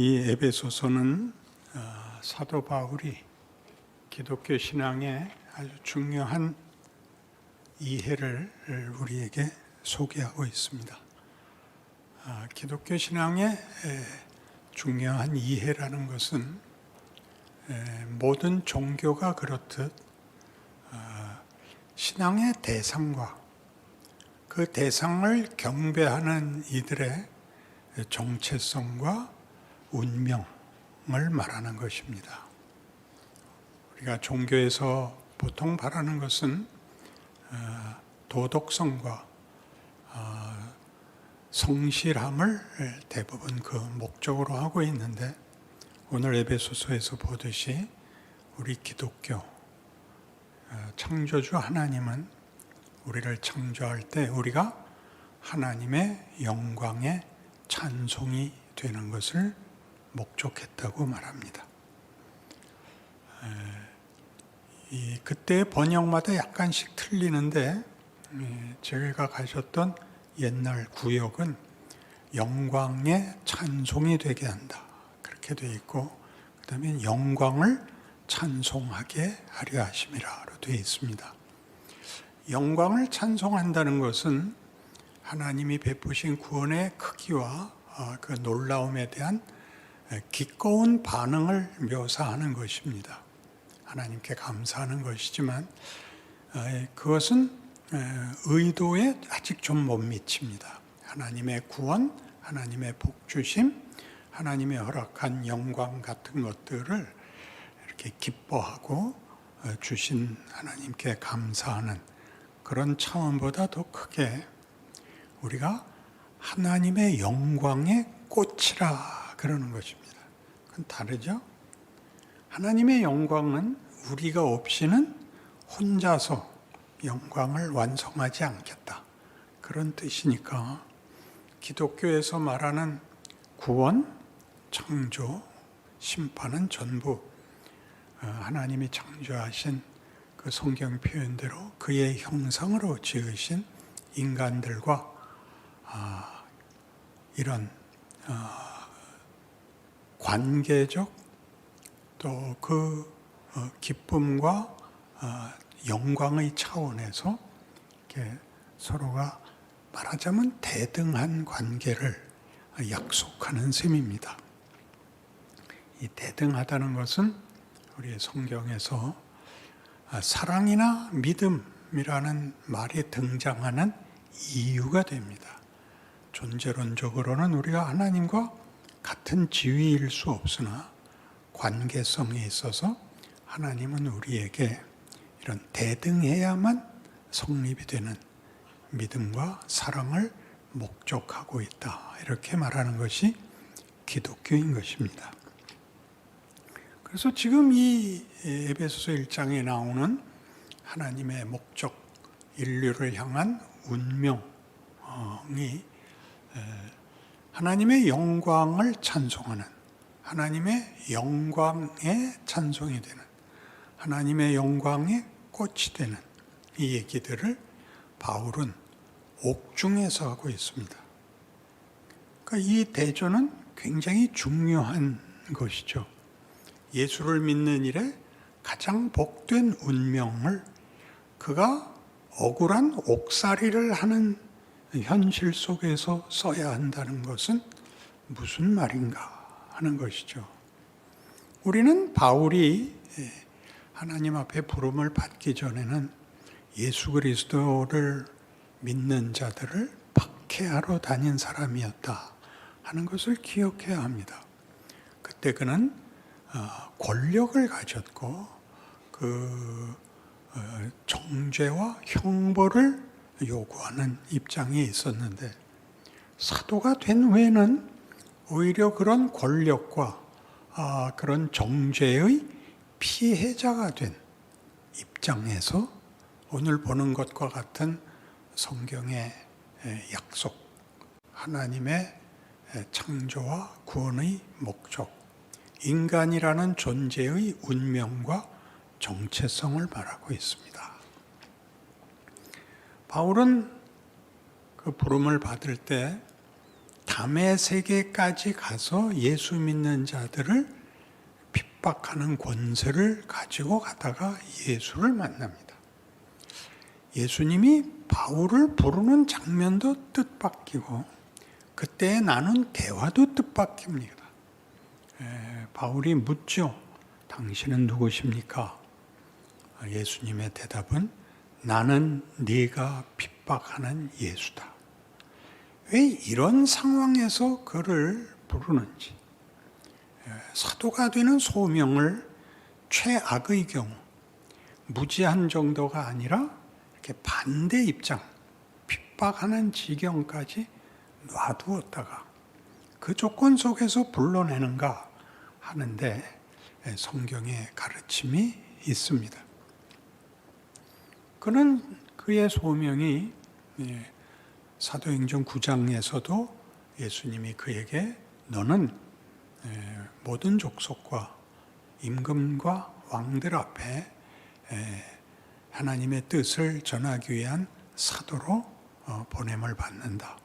이 에베소서는 사도 바울이 기독교 신앙의 아주 중요한 이해를 우리에게 소개하고 있습니다. 기독교 신앙의 중요한 이해라는 것은 모든 종교가 그렇듯 신앙의 대상과 그 대상을 경배하는 이들의 정체성과 운명을 말하는 것입니다. 우리가 종교에서 보통 바라는 것은 도덕성과 성실함을 대부분 그 목적으로 하고 있는데, 오늘 에베소서에서 보듯이 우리 기독교 창조주 하나님은 우리를 창조할 때 우리가 하나님의 영광의 찬송이 되는 것을 목적했다고 말합니다. 그때의 번역마다 약간씩 틀리는데, 제가 가졌던 옛날 구역은 영광의 찬송이 되게 한다, 그렇게 되어 있고, 그 다음에 영광을 찬송하게 하려 하심이라로 되어 있습니다. 영광을 찬송한다는 것은 하나님이 베푸신 구원의 크기와 그 놀라움에 대한 기꺼운 반응을 묘사하는 것입니다. 하나님께 감사하는 것이지만 그것은 의도에 아직 좀 못 미칩니다. 하나님의 구원, 하나님의 복주심, 하나님의 허락한 영광 같은 것들을 이렇게 기뻐하고 주신 하나님께 감사하는 그런 차원보다 더 크게 우리가 하나님의 영광의 꽃이라 그러는 것입니다. 그건 다르죠? 하나님의 영광은 우리가 없이는 혼자서 영광을 완성하지 않겠다, 그런 뜻이니까 기독교에서 말하는 구원, 창조, 심판은 전부 하나님이 창조하신 그 성경 표현대로 그의 형상으로 지으신 인간들과 이런 관계적 또 그 기쁨과 영광의 차원에서 이렇게 서로가 말하자면 대등한 관계를 약속하는 셈입니다. 이 대등하다는 것은 우리의 성경에서 사랑이나 믿음이라는 말이 등장하는 이유가 됩니다. 존재론적으로는 우리가 하나님과 같은 지위일 수 없으나 관계성에 있어서 하나님은 우리에게 이런 대등해야만 성립이 되는 믿음과 사랑을 목적하고 있다, 이렇게 말하는 것이 기독교인 것입니다. 그래서 지금 이 에베소서 1장에 나오는 하나님의 목적, 인류를 향한 운명이 하나님의 영광을 찬송하는, 하나님의 영광의 찬송이 되는, 하나님의 영광의 꽃이 되는 이 얘기들을 바울은 옥중에서 하고 있습니다. 그러니까 이 대조는 굉장히 중요한 것이죠. 예수를 믿는 일에 가장 복된 운명을 그가 억울한 옥살이를 하는 현실 속에서 써야 한다는 것은 무슨 말인가 하는 것이죠. 우리는 바울이 하나님 앞에 부름을 받기 전에는 예수 그리스도를 믿는 자들을 박해하러 다닌 사람이었다 하는 것을 기억해야 합니다. 그때 그는 권력을 가졌고 그 정죄와 형벌을 요구하는 입장에 있었는데, 사도가 된 후에는 오히려 그런 권력과 그런 정죄의 피해자가 된 입장에서 오늘 보는 것과 같은 성경의 약속, 하나님의 창조와 구원의 목적, 인간이라는 존재의 운명과 정체성을 말하고 있습니다. 바울은 그 부름을 받을 때 담에색에까지 가서 예수 믿는 자들을 핍박하는 권세를 가지고 가다가 예수를 만납니다. 예수님이 바울을 부르는 장면도 뜻밖이고 그때의 나눈 대화도 뜻밖입니다. 바울이 묻죠. 당신은 누구십니까? 예수님의 대답은 나는 네가 핍박하는 예수다. 왜 이런 상황에서 그를 부르는지, 사도가 되는 소명을 최악의 경우 무지한 정도가 아니라 이렇게 반대 입장, 핍박하는 지경까지 놔두었다가 그 조건 속에서 불러내는가 하는데 성경의 가르침이 있습니다. 그는 그의 소명이 사도행전 9장에서도 예수님이 그에게 너는 모든 족속과 임금과 왕들 앞에 하나님의 뜻을 전하기 위한 사도로 보냄을 받는다.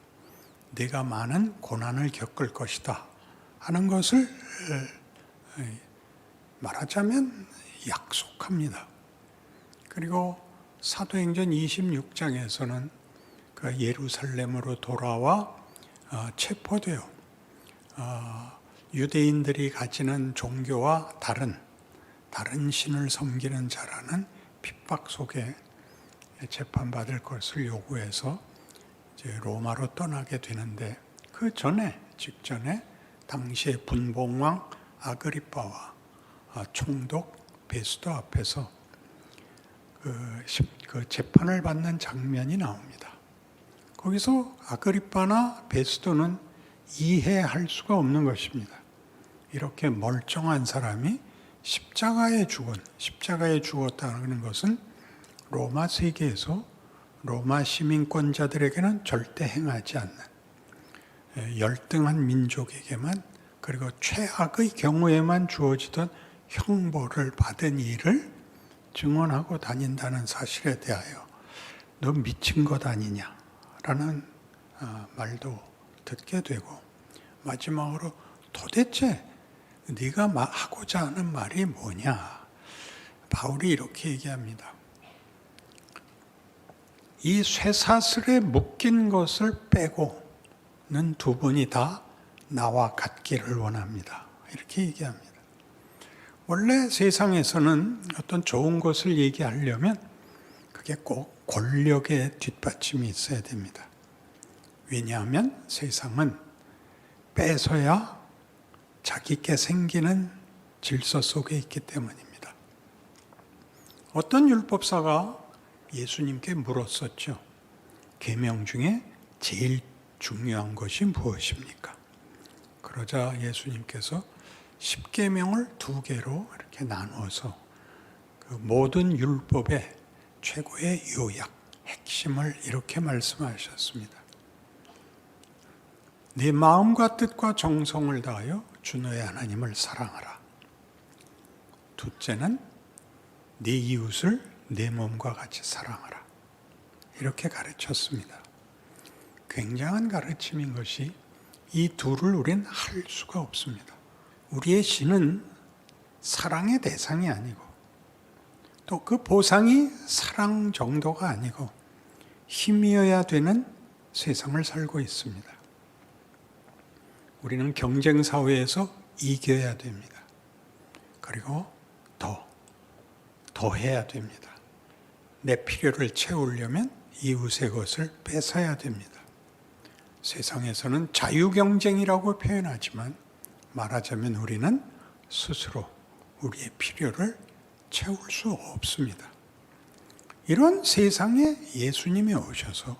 네가 많은 고난을 겪을 것이다 하는 것을 말하자면 약속합니다. 그리고 사도행전 26장에서는 그 예루살렘으로 돌아와 체포되어 유대인들이 가지는 종교와 다른 신을 섬기는 자라는 핍박 속에 재판받을 것을 요구해서 이제 로마로 떠나게 되는데 그 직전에 당시의 분봉왕 아그리빠와 총독 베스도 앞에서 그 재판을 받는 장면이 나옵니다. 거기서 아그리빠나 베스도는 이해할 수가 없는 것입니다. 이렇게 멀쩡한 사람이 십자가에 죽었다는 것은 로마 세계에서 로마 시민권자들에게는 절대 행하지 않는 열등한 민족에게만 그리고 최악의 경우에만 주어지던 형벌을 받은 일을 증언하고 다닌다는 사실에 대하여 너 미친 것 아니냐라는 말도 듣게 되고 마지막으로 도대체 네가 하고자 하는 말이 뭐냐? 바울이 이렇게 얘기합니다. 이 쇠사슬에 묶인 것을 빼고는 두 분이 다 나와 같기를 원합니다. 이렇게 얘기합니다. 원래 세상에서는 어떤 좋은 것을 얘기하려면 그게 꼭 권력의 뒷받침이 있어야 됩니다. 왜냐하면 세상은 뺏어야 자기께 생기는 질서 속에 있기 때문입니다. 어떤 율법사가 예수님께 물었었죠. 계명 중에 제일 중요한 것이 무엇입니까? 그러자 예수님께서 10계명을 2개로 이렇게 나누어서 그 모든 율법의 최고의 요약, 핵심을 이렇게 말씀하셨습니다. 네 마음과 뜻과 정성을 다하여 주 너의 하나님을 사랑하라. 둘째는 네 이웃을 내 몸과 같이 사랑하라. 이렇게 가르쳤습니다. 굉장한 가르침인 것이 이 둘을 우리는 할 수가 없습니다. 우리의 신은 사랑의 대상이 아니고 또 그 보상이 사랑 정도가 아니고 힘이어야 되는 세상을 살고 있습니다. 우리는 경쟁 사회에서 이겨야 됩니다. 그리고 더 해야 됩니다. 내 필요를 채우려면 이웃의 것을 뺏어야 됩니다. 세상에서는 자유경쟁이라고 표현하지만 말하자면 우리는 스스로 우리의 필요를 채울 수 없습니다. 이런 세상에 예수님이 오셔서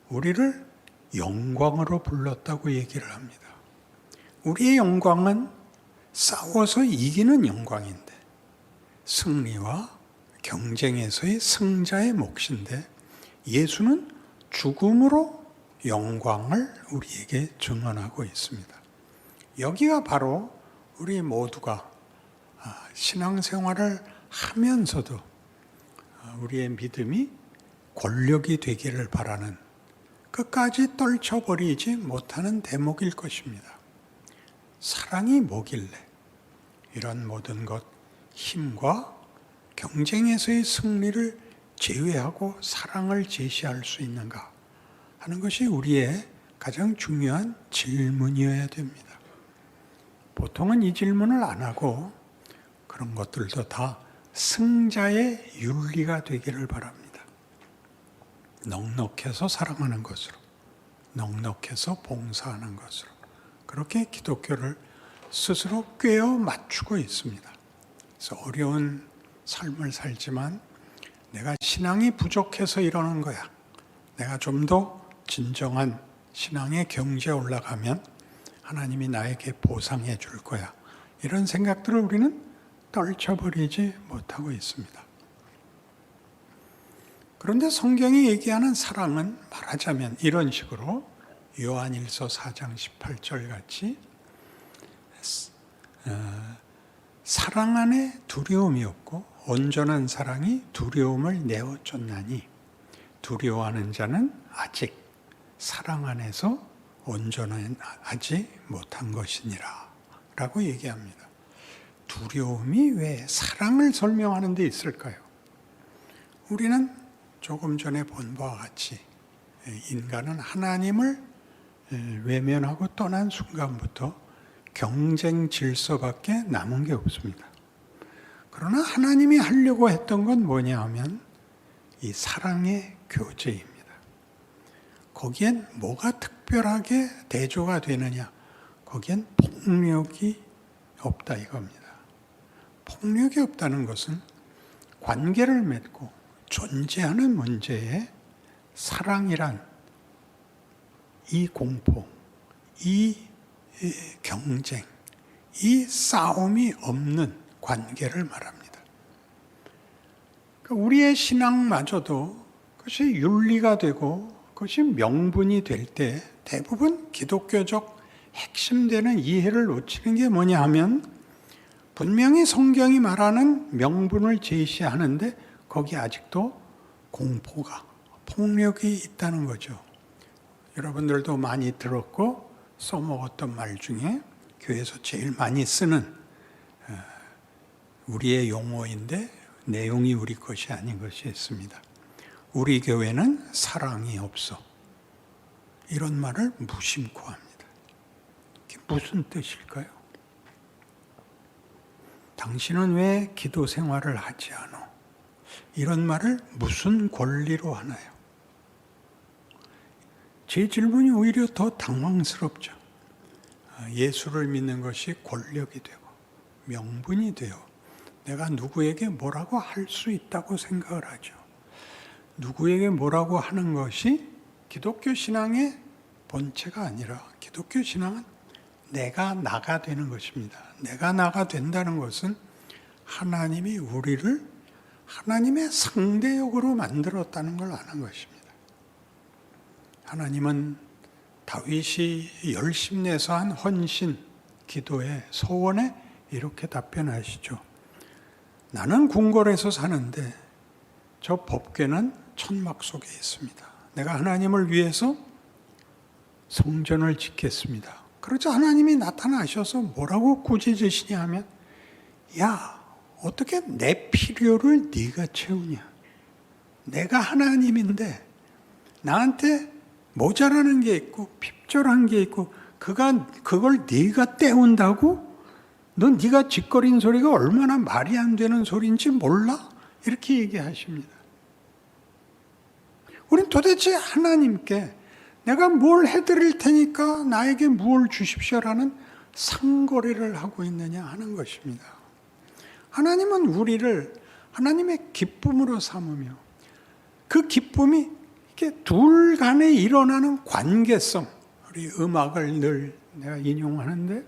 우리를 영광으로 불렀다고 얘기를 합니다. 우리의 영광은 싸워서 이기는 영광인데 승리와 경쟁에서의 승자의 몫인데 예수는 죽음으로 영광을 우리에게 증언하고 있습니다. 여기가 바로 우리 모두가 신앙생활을 하면서도 우리의 믿음이 권력이 되기를 바라는 끝까지 떨쳐버리지 못하는 대목일 것입니다. 사랑이 뭐길래 이런 모든 것, 힘과 경쟁에서의 승리를 제외하고 사랑을 제시할 수 있는가 하는 것이 우리의 가장 중요한 질문이어야 됩니다. 보통은 이 질문을 안 하고 그런 것들도 다 승자의 윤리가 되기를 바랍니다. 넉넉해서 사랑하는 것으로, 넉넉해서 봉사하는 것으로, 그렇게 기독교를 스스로 꿰어 맞추고 있습니다. 그래서 어려운 삶을 살지만 내가 신앙이 부족해서 이러는 거야. 내가 좀 더 진정한 신앙의 경지에 올라가면 하나님이 나에게 보상해 줄 거야. 이런 생각들을 우리는 떨쳐버리지 못하고 있습니다. 그런데 성경이 얘기하는 사랑은 말하자면 이런 식으로 요한일서 4장 18절 같이 사랑 안에 두려움이 없고 온전한 사랑이 두려움을 내어쫓나니 두려워하는 자는 아직 사랑 안에서 온전하지 못한 것이니라 라고 얘기합니다. 두려움이 왜 사랑을 설명하는 데 있을까요? 우리는 조금 전에 본 바와 같이 인간은 하나님을 외면하고 떠난 순간부터 경쟁 질서밖에 남은 게 없습니다. 그러나 하나님이 하려고 했던 건 뭐냐 하면 이 사랑의 교제입니다. 거기엔 뭐가 특별하게 대조가 되느냐? 거기엔 폭력이 없다 이겁니다. 폭력이 없다는 것은 관계를 맺고 존재하는 문제에 사랑이란 이 공포, 이 경쟁, 이 싸움이 없는 관계를 말합니다. 그러니까 우리의 신앙마저도 그것이 윤리가 되고 그것이 명분이 될 때 대부분 기독교적 핵심되는 이해를 놓치는 게 뭐냐 하면 분명히 성경이 말하는 명분을 제시하는데 거기 아직도 공포가, 폭력이 있다는 거죠. 여러분들도 많이 들었고 써먹었던 말 중에 교회에서 제일 많이 쓰는 우리의 용어인데 내용이 우리 것이 아닌 것이 있습니다. 우리 교회는 사랑이 없어. 이런 말을 무심코 합니다. 이게 무슨 뜻일까요? 당신은 왜 기도 생활을 하지 않아? 이런 말을 무슨 권리로 하나요? 제 질문이 오히려 더 당황스럽죠. 예수를 믿는 것이 권력이 되고 명분이 되어 내가 누구에게 뭐라고 할 수 있다고 생각을 하죠. 누구에게 뭐라고 하는 것이 기독교 신앙의 본체가 아니라 기독교 신앙은 내가 나가 되는 것입니다. 내가 나가 된다는 것은 하나님이 우리를 하나님의 상대역으로 만들었다는 걸 아는 것입니다. 하나님은 다윗이 열심내서 한 헌신, 기도에, 소원에 이렇게 답변하시죠. 나는 궁궐에서 사는데 저 법궤는 천막 속에 있습니다. 내가 하나님을 위해서 성전을 짓겠습니다. 그러자 하나님이 나타나셔서 뭐라고 꾸짖으시냐 하면 야, 어떻게 내 필요를 네가 채우냐. 내가 하나님인데 나한테 모자라는 게 있고 핍절한 게 있고 그걸 네가 때운다고? 넌 네가 짓거린 소리가 얼마나 말이 안 되는 소리인지 몰라? 이렇게 얘기하십니다. 우린 도대체 하나님께 내가 뭘 해드릴 테니까 나에게 무엇을 주십시오라는 상거래를 하고 있느냐 하는 것입니다. 하나님은 우리를 하나님의 기쁨으로 삼으며 그 기쁨이 이렇게 둘 간에 일어나는 관계성, 우리 음악을 늘 내가 인용하는데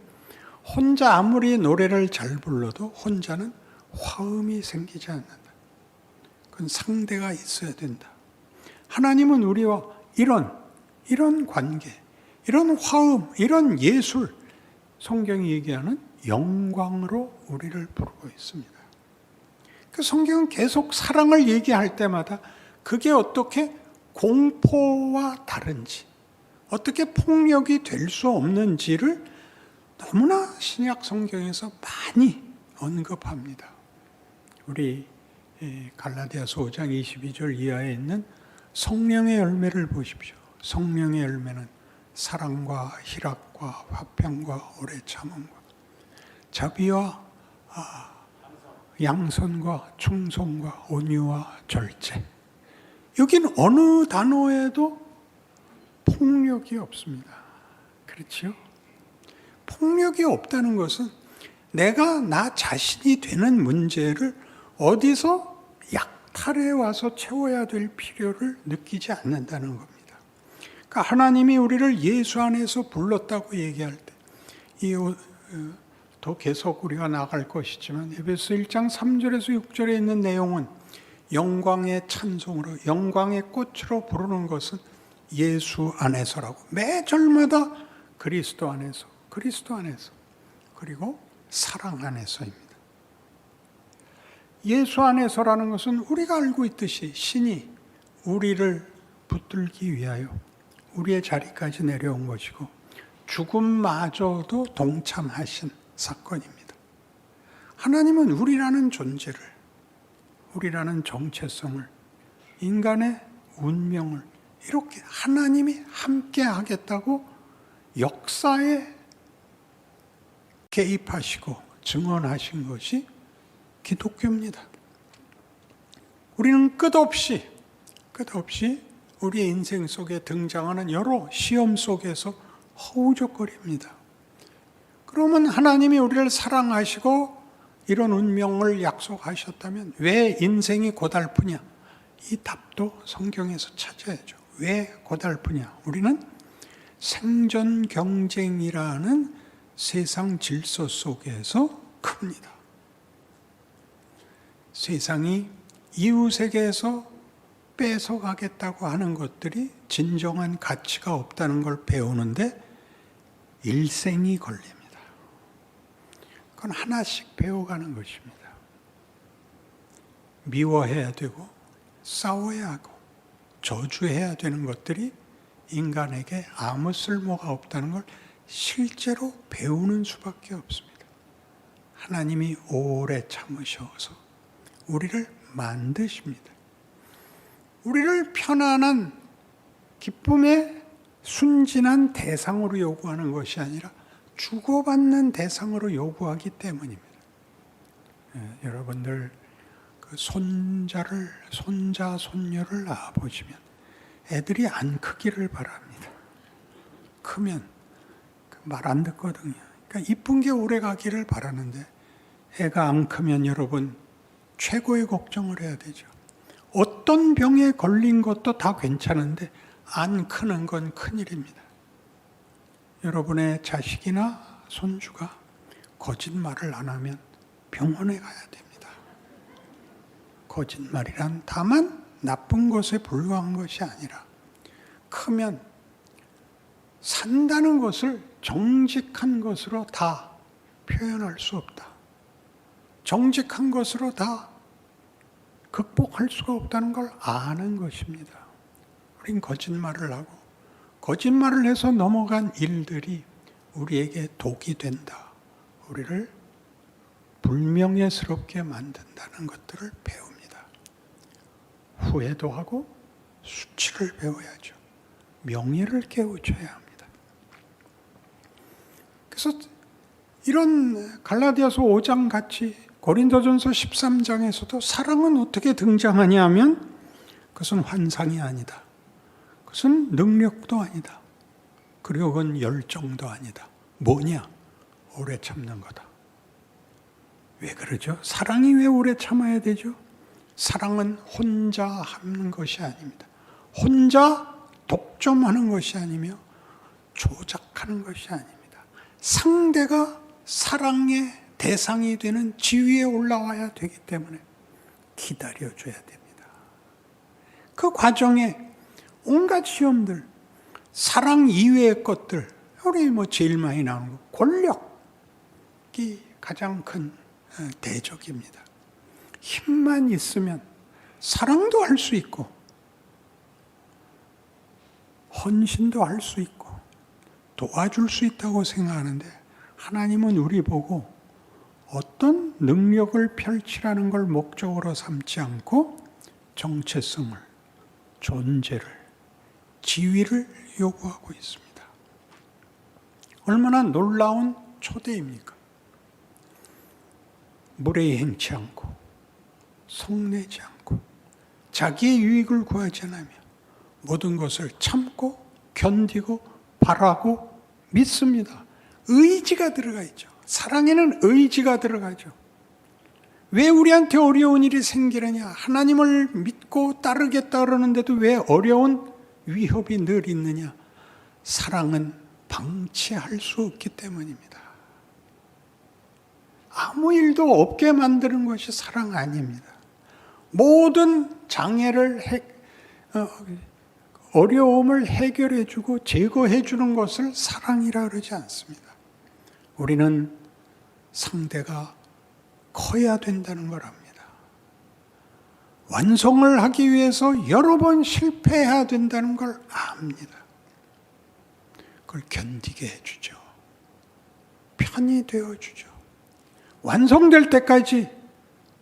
혼자 아무리 노래를 잘 불러도 혼자는 화음이 생기지 않는다. 그건 상대가 있어야 된다. 하나님은 우리와 이런 관계, 이런 화음, 이런 예술, 성경이 얘기하는 영광으로 우리를 부르고 있습니다. 그 성경은 계속 사랑을 얘기할 때마다 그게 어떻게 공포와 다른지, 어떻게 폭력이 될 수 없는지를 너무나 신약 성경에서 많이 언급합니다. 우리 갈라디아서 5장 22절 이하에 있는 성령의 열매를 보십시오. 성령의 열매는 사랑과 희락과 화평과 오래 참음과 자비와 양선과 충성과 온유와 절제. 여긴 어느 단어에도 폭력이 없습니다. 그렇죠? 폭력이 없다는 것은 내가 나 자신이 되는 문제를 어디서 약탈해 와서 채워야 될 필요를 느끼지 않는다는 겁니다. 그러니까 하나님이 우리를 예수 안에서 불렀다고 얘기할 때, 더 계속 우리가 나갈 것이지만 에베소 1장 3절에서 6절에 있는 내용은 영광의 찬송으로, 영광의 꽃으로 부르는 것은 예수 안에서라고. 매 절마다 그리스도 안에서, 그리스도 안에서, 그리고 사랑 안에서입니다. 예수 안에서라는 것은 우리가 알고 있듯이 신이 우리를 붙들기 위하여 우리의 자리까지 내려온 것이고 죽음마저도 동참하신 사건입니다. 하나님은 우리라는 존재를, 우리라는 정체성을, 인간의 운명을 이렇게 하나님이 함께 하겠다고 역사에 개입하시고 증언하신 것이 기독교입니다. 우리는 끝없이 우리의 인생 속에 등장하는 여러 시험 속에서 허우적거립니다. 그러면 하나님이 우리를 사랑하시고 이런 운명을 약속하셨다면 왜 인생이 고달프냐? 이 답도 성경에서 찾아야죠. 왜 고달프냐? 우리는 생존 경쟁이라는 세상 질서 속에서 큽니다. 세상이 이웃에게서 뺏어가겠다고 하는 것들이 진정한 가치가 없다는 걸 배우는데 일생이 걸립니다. 그건 하나씩 배워가는 것입니다. 미워해야 되고 싸워야 하고 저주해야 되는 것들이 인간에게 아무 쓸모가 없다는 걸 실제로 배우는 수밖에 없습니다. 하나님이 오래 참으셔서 우리를 만드십니다. 우리를 편안한 기쁨의 순진한 대상으로 요구하는 것이 아니라 주고받는 대상으로 요구하기 때문입니다. 여러분들 그 손자, 손녀를 낳아보시면 애들이 안 크기를 바랍니다. 크면 말 안 듣거든요. 그러니까 이쁜 게 오래 가기를 바라는데 애가 안 크면 여러분 최고의 걱정을 해야 되죠. 어떤 병에 걸린 것도 다 괜찮은데 안 크는 건 큰일입니다. 여러분의 자식이나 손주가 거짓말을 안 하면 병원에 가야 됩니다. 거짓말이란 다만 나쁜 것에 불과한 것이 아니라 크면 산다는 것을 정직한 것으로 다 표현할 수 없다. 정직한 것으로 다 극복할 수가 없다는 걸 아는 것입니다. 우린 거짓말을 하고 거짓말을 해서 넘어간 일들이 우리에게 독이 된다. 우리를 불명예스럽게 만든다는 것들을 배웁니다. 후회도 하고 수치를 배워야죠. 명예를 깨우쳐야 합니다. 그래서 이런 갈라디아서 5장 같이 고린도전서 13장에서도 사랑은 어떻게 등장하냐 하면 그것은 환상이 아니다. 그것은 능력도 아니다. 그리고 그건 열정도 아니다. 뭐냐? 오래 참는 거다. 왜 그러죠? 사랑이 왜 오래 참아야 되죠? 사랑은 혼자 하는 것이 아닙니다. 혼자 독점하는 것이 아니며 조작하는 것이 아닙니다. 상대가 사랑의 대상이 되는 지위에 올라와야 되기 때문에 기다려줘야 됩니다. 그 과정에 온갖 시험들, 사랑 이외의 것들, 우리 제일 많이 나오는 거, 권력이 가장 큰 대적입니다. 힘만 있으면 사랑도 할 수 있고 헌신도 할 수 있고 도와줄 수 있다고 생각하는데 하나님은 우리 보고 어떤 능력을 펼치라는 걸 목적으로 삼지 않고 정체성을, 존재를, 지위를 요구하고 있습니다. 얼마나 놀라운 초대입니까? 무례히 행치 않고 성내지 않고 자기의 유익을 구하지 않으며 모든 것을 참고 견디고 바라고 믿습니다. 의지가 들어가 있죠. 사랑에는 의지가 들어가죠. 왜 우리한테 어려운 일이 생기느냐? 하나님을 믿고 따르겠다 그러는데도 왜 어려운 위협이 늘 있느냐? 사랑은 방치할 수 없기 때문입니다. 아무 일도 없게 만드는 것이 사랑 아닙니다. 모든 장애를 어려움을 해결해주고 제거해주는 것을 사랑이라 그러지 않습니다. 우리는 상대가 커야 된다는 걸 압니다. 완성을 하기 위해서 여러 번 실패해야 된다는 걸 압니다. 그걸 견디게 해주죠. 편히 되어주죠. 완성될 때까지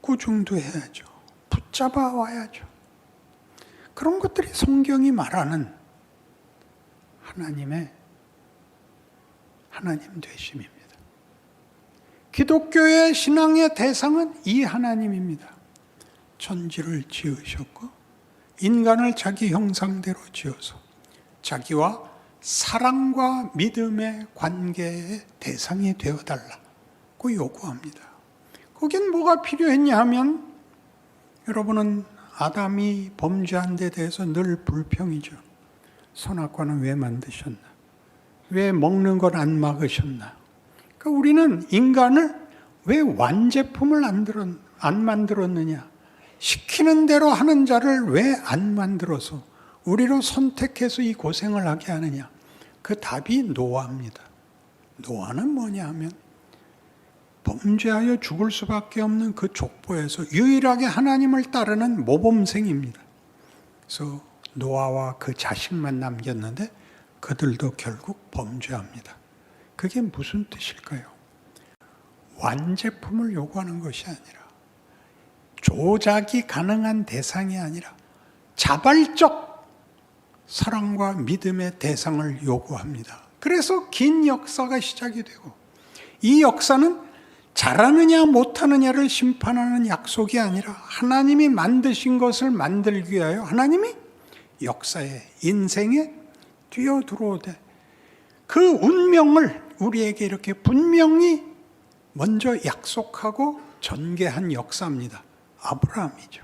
꾸중도 해야죠. 붙잡아 와야죠. 그런 것들이 성경이 말하는 하나님 되심입니다. 기독교의 신앙의 대상은 이 하나님입니다. 천지를 지으셨고 인간을 자기 형상대로 지어서 자기와 사랑과 믿음의 관계의 대상이 되어달라고 요구합니다. 거긴 뭐가 필요했냐 하면 여러분은 아담이 범죄한 데 대해서 늘 불평이죠. 선악과는 왜 만드셨나? 왜 먹는 걸 안 막으셨나? 그러니까 우리는 인간을 왜 완제품을 안 만들었느냐? 시키는 대로 하는 자를 왜 안 만들어서 우리로 선택해서 이 고생을 하게 하느냐? 그 답이 노아입니다. 노아는 뭐냐 하면 범죄하여 죽을 수밖에 없는 그 족보에서 유일하게 하나님을 따르는 모범생입니다. 그래서 노아와 그 자식만 남겼는데 그들도 결국 범죄합니다. 그게 무슨 뜻일까요? 완제품을 요구하는 것이 아니라 조작이 가능한 대상이 아니라 자발적 사랑과 믿음의 대상을 요구합니다. 그래서 긴 역사가 시작이 되고 이 역사는 잘하느냐 못하느냐를 심판하는 약속이 아니라 하나님이 만드신 것을 만들기 위하여 하나님이 역사에 인생에 뛰어들어오되 그 운명을 우리에게 이렇게 분명히 먼저 약속하고 전개한 역사입니다. 아브라함이죠.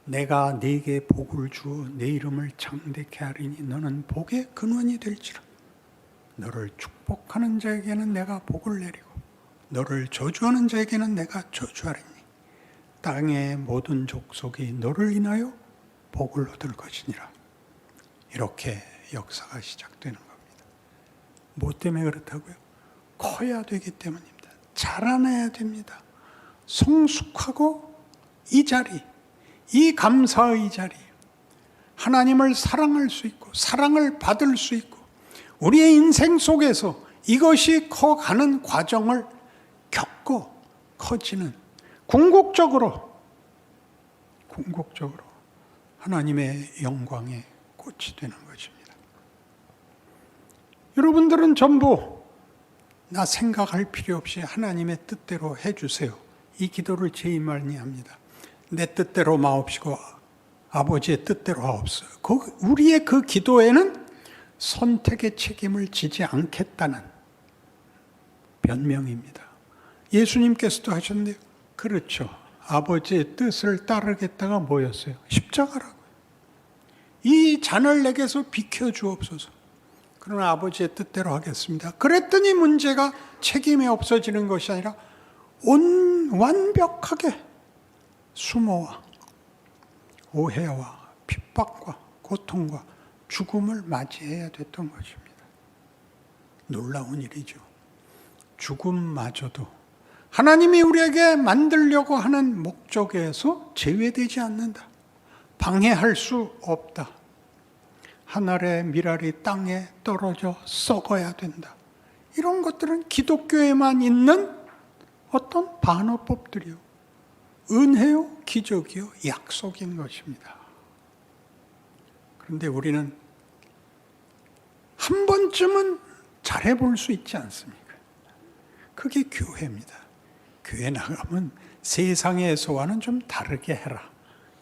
내가 네게 복을 주어 네 이름을 창대케 하리니 너는 복의 근원이 될지라. 너를 축복하는 자에게는 내가 복을 내리고 너를 저주하는 자에게는 내가 저주하리니 땅의 모든 족속이 너를 인하여 복을 얻을 것이니라. 이렇게 역사가 시작되는 겁니다. 뭐 때문에 그렇다고요? 커야 되기 때문입니다. 자라나야 됩니다. 성숙하고 이 자리, 이 감사의 자리, 하나님을 사랑할 수 있고 사랑을 받을 수 있고 우리의 인생 속에서 이것이 커가는 과정을 겪고 커지는 궁극적으로 하나님의 영광의 꽃이 되는 것입니다. 여러분들은 전부 나 생각할 필요 없이 하나님의 뜻대로 해주세요. 이 기도를 제일 많이 합니다. 내 뜻대로 마옵시고 아버지의 뜻대로 하옵소서. 우리의 그 기도에는 선택의 책임을 지지 않겠다는 변명입니다. 예수님께서도 하셨는데 그렇죠. 아버지의 뜻을 따르겠다가 뭐였어요? 십자가라고요. 이 잔을 내게서 비켜주옵소서. 그러나 아버지의 뜻대로 하겠습니다. 그랬더니 문제가 책임이 없어지는 것이 아니라 완벽하게 수모와 오해와 핍박과 고통과 죽음을 맞이해야 됐던 것입니다. 놀라운 일이죠. 죽음마저도 하나님이 우리에게 만들려고 하는 목적에서 제외되지 않는다. 방해할 수 없다. 하늘의 미랄이 땅에 떨어져 썩어야 된다. 이런 것들은 기독교에만 있는 어떤 반어법들이요. 은혜요, 기적이요, 약속인 것입니다. 그런데 우리는 한 번쯤은 잘해볼 수 있지 않습니까? 그게 교회입니다. 교회 나가면 세상에서와는 좀 다르게 해라.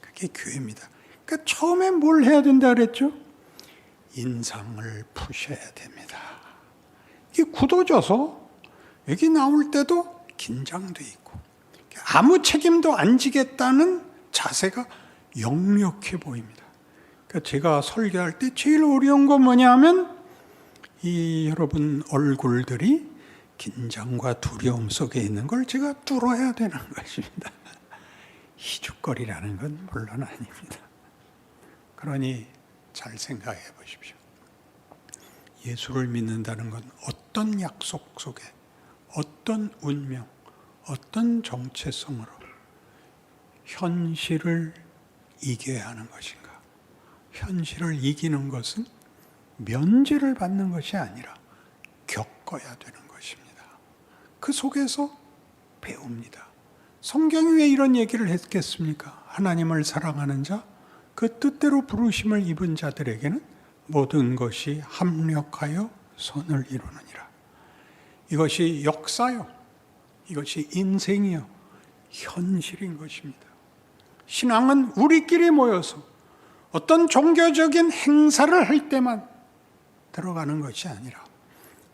그게 교회입니다. 그러니까 처음에 뭘 해야 된다 그랬죠? 인상을 푸셔야 됩니다. 이게 굳어져서 여기 나올 때도 긴장돼 있고 아무 책임도 안 지겠다는 자세가 역력해 보입니다. 그러니까 제가 설교할 때 제일 어려운 건 뭐냐면 이 여러분 얼굴들이 긴장과 두려움 속에 있는 걸 제가 뚫어야 되는 것입니다. 희죽거리라는 건 물론 아닙니다. 그러니 잘 생각해 보십시오. 예수를 믿는다는 건 어떤 약속 속에, 어떤 운명, 어떤 정체성으로 현실을 이겨야 하는 것인가? 현실을 이기는 것은 면제를 받는 것이 아니라 겪어야 되는 것입니다. 그 속에서 배웁니다. 성경이 왜 이런 얘기를 했겠습니까? 하나님을 사랑하는 자, 그 뜻대로 부르심을 입은 자들에게는 모든 것이 합력하여 선을 이루느니라. 이것이 역사요. 이것이 인생이요. 현실인 것입니다. 신앙은 우리끼리 모여서 어떤 종교적인 행사를 할 때만 들어가는 것이 아니라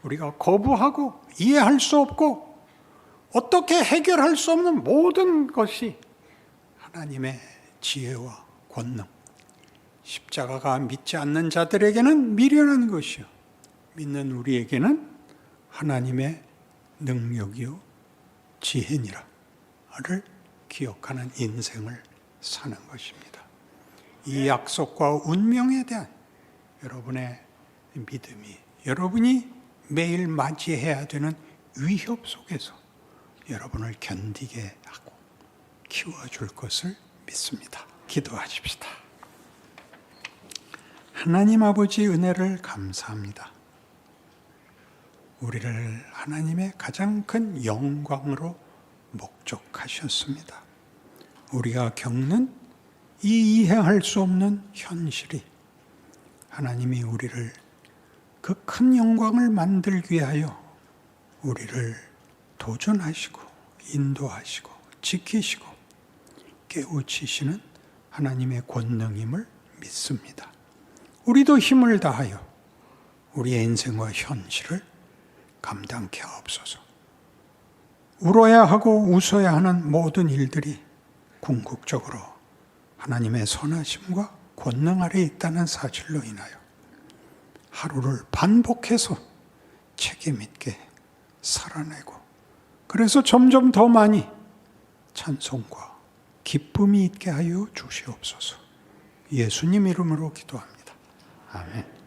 우리가 거부하고 이해할 수 없고 어떻게 해결할 수 없는 모든 것이 하나님의 지혜와 권능, 십자가가 믿지 않는 자들에게는 미련한 것이요 믿는 우리에게는 하나님의 능력이요 지혜니라를 기억하는 인생을 사는 것입니다. 이 약속과 운명에 대한 여러분의 믿음이 여러분이 매일 맞이해야 되는 위협 속에서 여러분을 견디게 하고 키워줄 것을 믿습니다. 기도하십시다. 하나님 아버지 은혜를 감사합니다. 우리를 하나님의 가장 큰 영광으로 목적하셨습니다. 우리가 겪는 이 이해할 수 없는 현실이 하나님이 우리를 그 큰 영광을 만들기 위하여 우리를 도전하시고 인도하시고 지키시고 깨우치시는 하나님의 권능임을 믿습니다. 우리도 힘을 다하여 우리의 인생과 현실을 감당케 하옵소서. 울어야 하고 웃어야 하는 모든 일들이 궁극적으로 하나님의 선하심과 권능 아래 있다는 사실로 인하여 하루를 반복해서 책임 있게 살아내고 그래서 점점 더 많이 찬송과 기쁨이 있게 하여 주시옵소서. 예수님 이름으로 기도합니다. 아멘.